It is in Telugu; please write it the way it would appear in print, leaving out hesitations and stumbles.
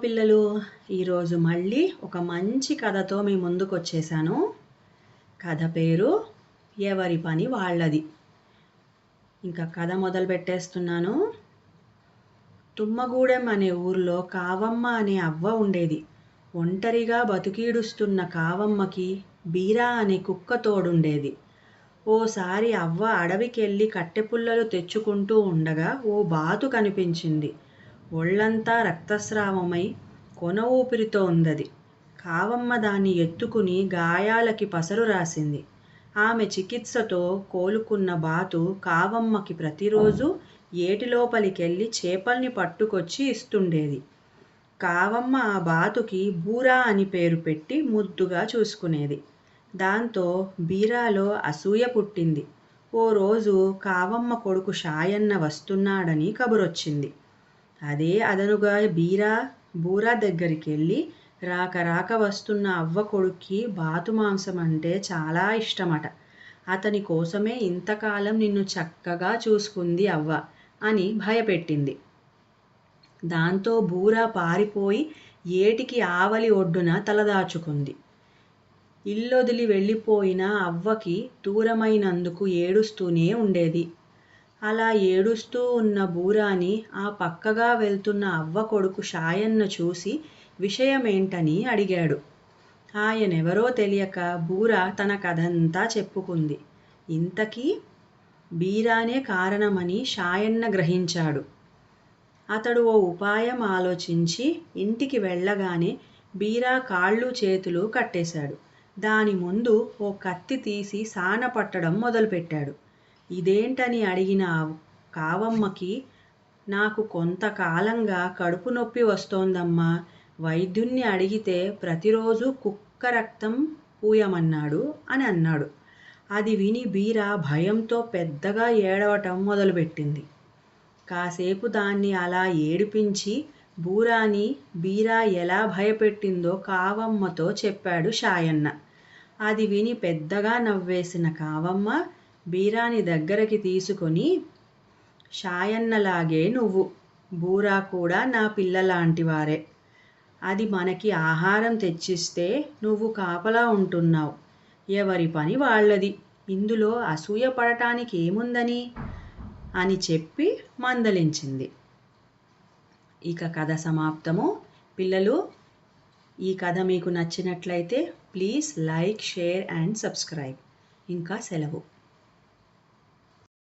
పిల్లలు, ఈరోజు మళ్ళీ ఒక మంచి కథతో మీ ముందుకొచ్చేసాను. కథ పేరు ఎవరి పని వాళ్ళది. ఇంకా కథ మొదలు పెట్టేస్తున్నాను. తుమ్మగూడెం అనే ఊర్లో కావమ్మ అనే అవ్వ ఉండేది. ఒంటరిగా బతుకీడుస్తున్న కావమ్మకి బీరా అనే కుక్క తోడుండేది. ఓసారి అవ్వ అడవికెళ్ళి కట్టెపుల్లలు తెచ్చుకుంటూ ఉండగా ఓ బాతు కనిపించింది. ఒళ్ళంతా రక్తస్రావమై కొన ఊపిరితో ఉందది. కావమ్మ దాన్ని ఎత్తుకుని గాయాలకి పసరు రాసింది. ఆమె చికిత్సతో కోలుకున్న బాతు కావమ్మకి ప్రతిరోజు ఏటిలోపలికెళ్ళి చేపల్ని పట్టుకొచ్చి ఇస్తుండేది. కావమ్మ ఆ బాతుకి బూరా అని పేరు పెట్టి ముద్దుగా చూసుకునేది. దాంతో బీరాలో అసూయ పుట్టింది. ఓ రోజు కావమ్మ కొడుకు షాయన్న వస్తున్నాడని కబురొచ్చింది. అదే అదనుగా బూరా దగ్గరికెళ్ళి రాక వస్తున్న అవ్వ కొడుక్కి బాతు మాంసం అంటే చాలా ఇష్టమట. అతని కోసమే ఇంతకాలం నిన్ను చక్కగా చూసుకుంది అవ్వ అని భయపెట్టింది. దాంతో బూరా పారిపోయి ఏటికి ఆవలి ఒడ్డున తలదాచుకుంది. ఇల్లొదిలి వెళ్ళిపోయిన అవ్వకి దూరమైనందుకు ఏడుస్తూనే ఉండేది. అలా ఏడుస్తూ ఉన్న బూరాని ఆ పక్కగా వెళ్తున్న అవ్వ కొడుకు షాయన్న చూసి విషయమేంటని అడిగాడు. ఆయనెవరో తెలియక బూరా తన కథంతా చెప్పుకుంది. ఇంతకీ బీరానే కారణమని షాయన్న గ్రహించాడు. అతడు ఓ ఉపాయం ఆలోచించి ఇంటికి వెళ్ళగానే బీరా కాళ్ళు చేతులు కట్టేశాడు. దాని ముందు ఓ కత్తి తీసి సాన పట్టడం మొదలుపెట్టాడు. ఇదేంటని అడిగిన కావమ్మకి, నాకు కొంతకాలంగా కడుపు నొప్పి వస్తోందమ్మా, వైద్యుణ్ణి అడిగితే ప్రతిరోజు కుక్క రక్తం పూయమన్నాడు అని అన్నాడు. అది విని బీరా భయంతో పెద్దగా ఏడవటం మొదలుపెట్టింది. కాసేపు దాన్ని అలా ఏడిపించి బూరాని బీరా ఎలా భయపెట్టిందో కావమ్మతో చెప్పాడు షాయన్న. అది విని పెద్దగా నవ్వేసిన కావమ్మ బీరాని దగ్గరికి తీసుకొని, షాయన్నలాగే నువ్వు, బూరా కూడా నా పిల్లలాంటివారే. అది మనకి ఆహారం తెచ్చిస్తే నువ్వు కాపలా ఉంటున్నావు. ఎవరి పని వాళ్ళది, ఇందులో అసూయ పడటానికి ఏముందని అని చెప్పి మందలించింది. ఇక కథ సమాప్తము. పిల్లలు, ఈ కథ మీకు నచ్చినట్లయితే please like, share and subscribe. ఇంకా సెలవు.